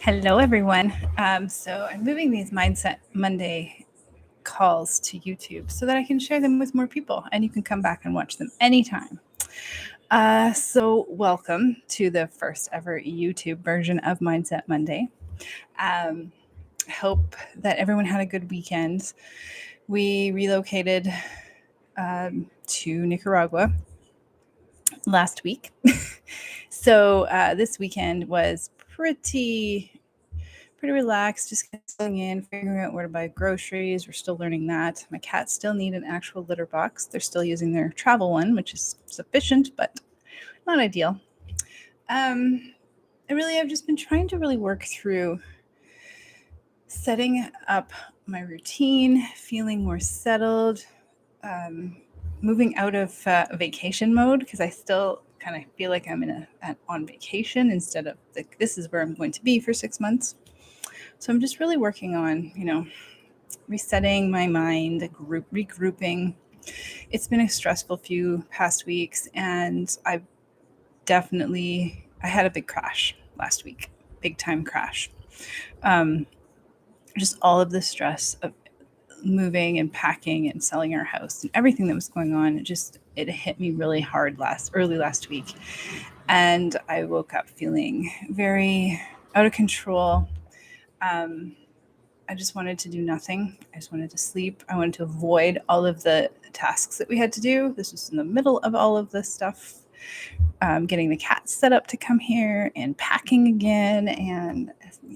Hello, everyone. So I'm moving these Mindset Monday calls to YouTube so that I can share them with more people and you can come back and watch them anytime. So, welcome to the first ever YouTube version of Mindset Monday. Um, hope that everyone had a good weekend. We relocated to Nicaragua last week. So this weekend was pretty relaxed, just kind of settling in, figuring out where to buy groceries. We're still learning that. My cats still need an actual litter box. They're still using their travel one, which is sufficient, but not ideal. Um, I've just been trying to really work through setting up my routine, feeling more settled, um, moving out of vacation mode because I still kind of feel like I'm on vacation instead of like this is where I'm going to be for 6 months. So I'm just really working on, resetting my mind, regrouping. It's been a stressful few past weeks, and I had a big crash last week, big time crash. Um, just all of the stress of moving and packing and selling our house and everything that was going on. It hit me really hard early last week, and I woke up feeling very out of control. Um, I just wanted to do nothing. I just wanted to sleep. I wanted to avoid all of the tasks that we had to do. This was in the middle of all of this stuff, getting the cats set up to come here and packing again and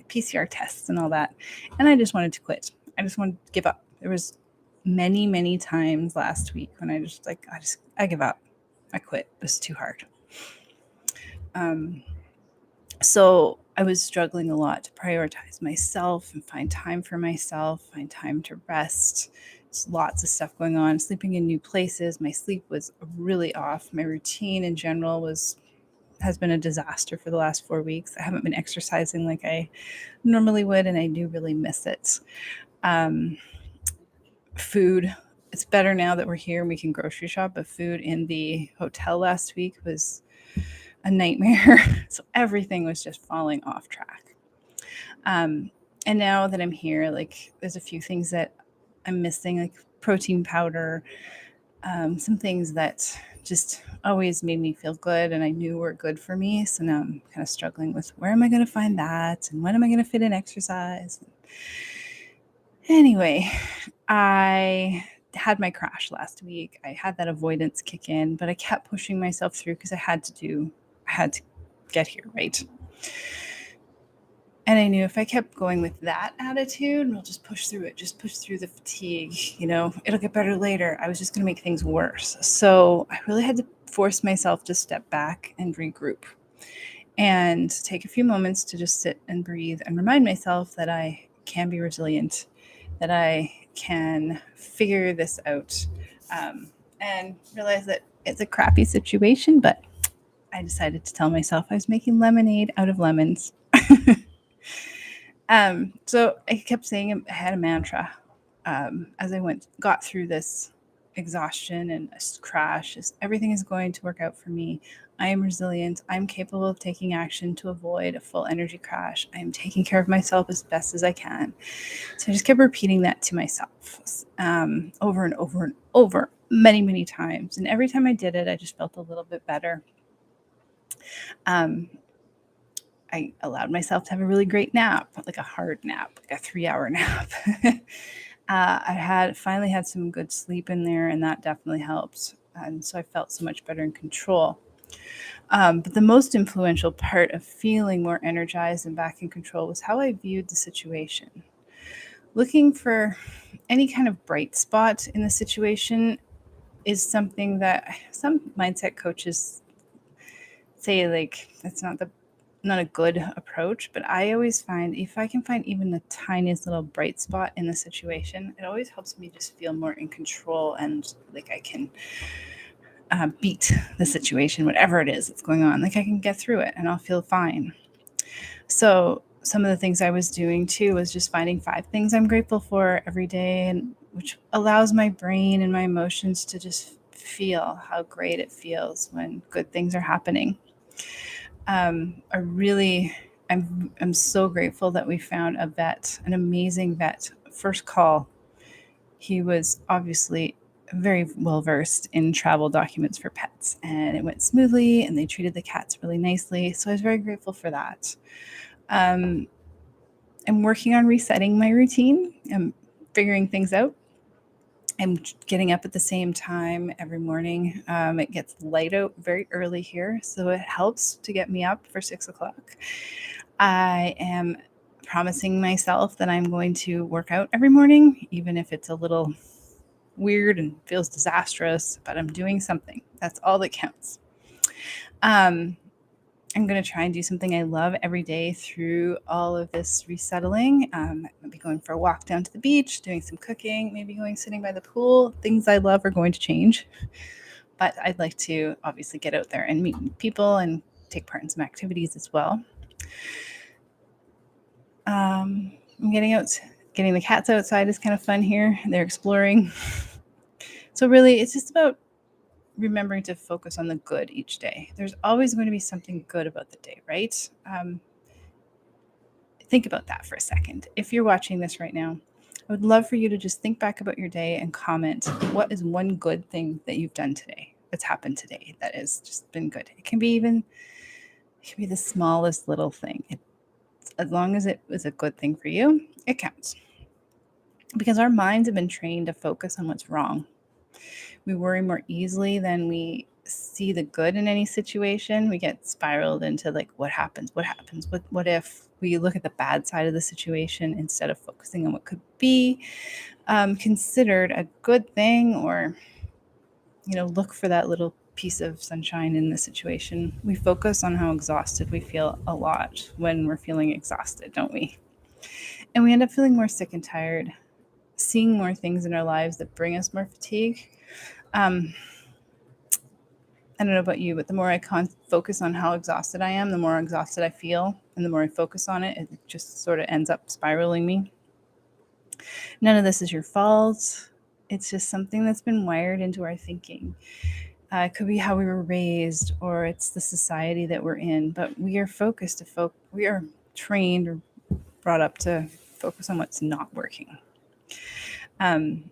PCR tests and all that. And I just wanted to quit. I just wanted to give up. There was many times last week when I give up. I quit. It was too hard. Um, so I was struggling a lot to prioritize myself and find time for myself, find time to rest. There's lots of stuff going on, sleeping in new places. My sleep was really off. My routine in general has been a disaster for the last 4 weeks. I haven't been exercising like I normally would, and I do really miss it. Um, Food, it's better now that we're here and we can grocery shop, but food in the hotel last week was a nightmare. So everything was just falling off track. Um, and now that I'm here, like there's a few things that I'm missing, like protein powder, some things that just always made me feel good and I knew were good for me. So now I'm kind of struggling with where am I going to find that and when am I going to fit in exercise? Anyway, I had my crash last week. I had that avoidance kick in, but I kept pushing myself through because I had to get here, right? And I knew if I kept going with that attitude, we'll just push through it, just push through the fatigue, it'll get better later. I was just going to make things worse. So I really had to force myself to step back and regroup and take a few moments to just sit and breathe and remind myself that I can be resilient, that I can figure this out, and realize that it's a crappy situation, but I decided to tell myself I was making lemonade out of lemons. So I kept saying I had a mantra as I got through this exhaustion and crash. Is everything is going to work out for me. I am resilient. I'm capable of taking action to avoid a full energy crash. I am taking care of myself as best as I can. So I just kept repeating that to myself over and over and over, many times. And every time I did it, I just felt a little bit better. Um, I allowed myself to have a really great nap, like a hard nap, like a 3-hour nap. I finally had some good sleep in there, and that definitely helped. And so I felt so much better in control. But the most influential part of feeling more energized and back in control was how I viewed the situation. Looking for any kind of bright spot in the situation is something that some mindset coaches say like that's not a good approach, but I always find if I can find even the tiniest little bright spot in the situation, it always helps me just feel more in control and like I can beat the situation, whatever it is that's going on. Like I can get through it and I'll feel fine. So some of the things I was doing too was just finding 5 things I'm grateful for every day, and which allows my brain and my emotions to just feel how great it feels when good things are happening. I really I'm so grateful that we found a vet, an amazing vet. First call, he was obviously very well versed in travel documents for pets, and it went smoothly, and they treated the cats really nicely. So I was very grateful for that. Um, I'm working on resetting my routine. I'm figuring things out. I'm getting up at the same time every morning. It gets light out very early here, so it helps to get me up for 6 o'clock. I am promising myself that I'm going to work out every morning, even if it's a little weird and feels disastrous, but I'm doing something. That's all that counts. Um, I'm going to try and do something I love every day through all of this resettling. Maybe going for a walk down to the beach, doing some cooking, maybe going sitting by the pool. Things I love are going to change, but I'd like to obviously get out there and meet people and take part in some activities as well. I'm getting the cats outside is kind of fun here. They're exploring. So really, it's just about remembering to focus on the good each day. There's always going to be something good about the day, right? Think about that for a second. If you're watching this right now, I would love for you to just think back about your day and comment what is one good thing that you've done today, that's happened today, that has just been good. It can be the smallest little thing. As long as it was a good thing for you, it counts. Because our minds have been trained to focus on what's wrong. We worry more easily than we see the good in any situation. We get spiraled into like, what happens, what if we look at the bad side of the situation instead of focusing on what could be considered a good thing, or look for that little piece of sunshine in the situation. We focus on how exhausted we feel a lot when we're feeling exhausted, don't we? And we end up feeling more sick and tired, seeing more things in our lives that bring us more fatigue. I don't know about you, but the more I focus on how exhausted I am, the more exhausted I feel. And the more I focus on it, it just sort of ends up spiraling me. None of this is your fault. It's just something that's been wired into our thinking. It could be how we were raised, or it's the society that we're in. But we are focused we are trained or brought up to focus on what's not working. And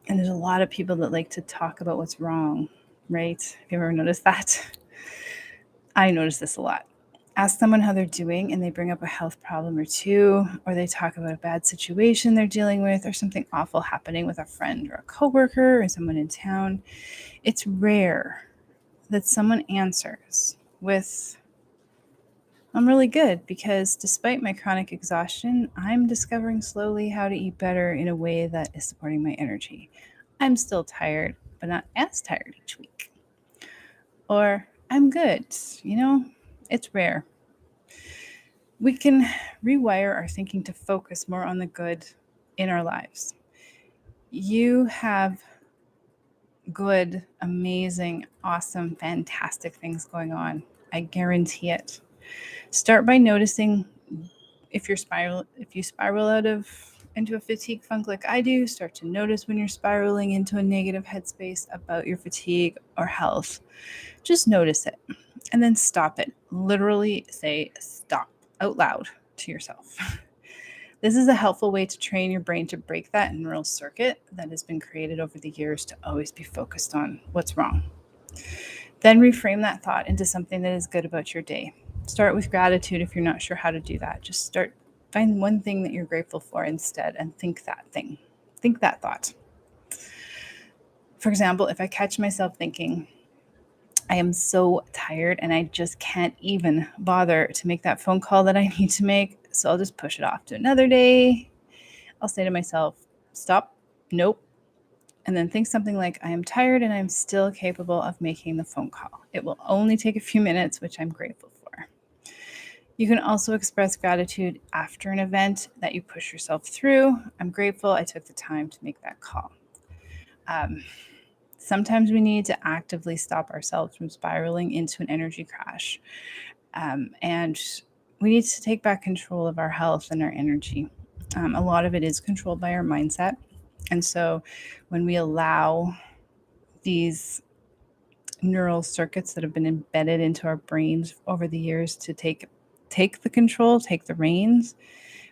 there's a lot of people that like to talk about what's wrong, right? Have you ever noticed that? I notice this a lot. Ask someone how they're doing and they bring up a health problem or two, or they talk about a bad situation they're dealing with, or something awful happening with a friend or a coworker or someone in town. It's rare that someone answers with, I'm really good, because despite my chronic exhaustion, I'm discovering slowly how to eat better in a way that is supporting my energy. I'm still tired, but not as tired each week. Or I'm good, it's rare. We can rewire our thinking to focus more on the good in our lives. You have good, amazing, awesome, fantastic things going on. I guarantee it. Start by noticing if you spiral into a fatigue funk like I do. Start to notice when you're spiraling into a negative headspace about your fatigue or health. Just notice it and then stop it. Literally say stop out loud to yourself. This is a helpful way to train your brain to break that neural circuit that has been created over the years to always be focused on what's wrong. Then reframe that thought into something that is good about your day. Start with gratitude if you're not sure how to do that. Just find one thing that you're grateful for instead and think that thing. Think that thought. For example, if I catch myself thinking, I am so tired and I just can't even bother to make that phone call that I need to make, so I'll just push it off to another day. I'll say to myself, stop, nope, and then think something like, I am tired and I'm still capable of making the phone call. It will only take a few minutes, which I'm grateful for. You can also express gratitude after an event that you push yourself through. I'm grateful I took the time to make that call. Sometimes we need to actively stop ourselves from spiraling into an energy crash. And we need to take back control of our health and our energy. A lot of it is controlled by our mindset. And so when we allow these neural circuits that have been embedded into our brains over the years to take take the control, take the reins,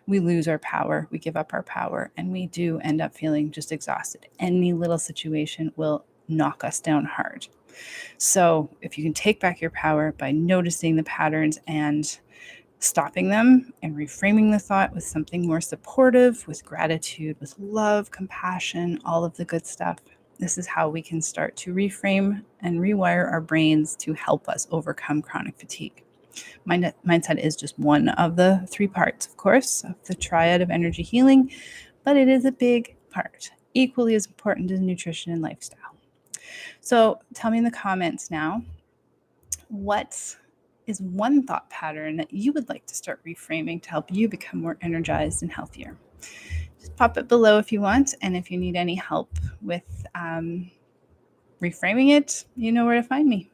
we lose our power, we give up our power, and we do end up feeling just exhausted. Any little situation will knock us down hard. So if you can take back your power by noticing the patterns and stopping them and reframing the thought with something more supportive, with gratitude, with love, compassion, all of the good stuff, this is how we can start to reframe and rewire our brains to help us overcome chronic fatigue. Mindset is just one of the 3 parts, of course, of the triad of energy healing, but it is a big part, equally as important as nutrition and lifestyle. So tell me in the comments now, what is one thought pattern that you would like to start reframing to help you become more energized and healthier? Just pop it below if you want. And if you need any help with reframing it, you know where to find me.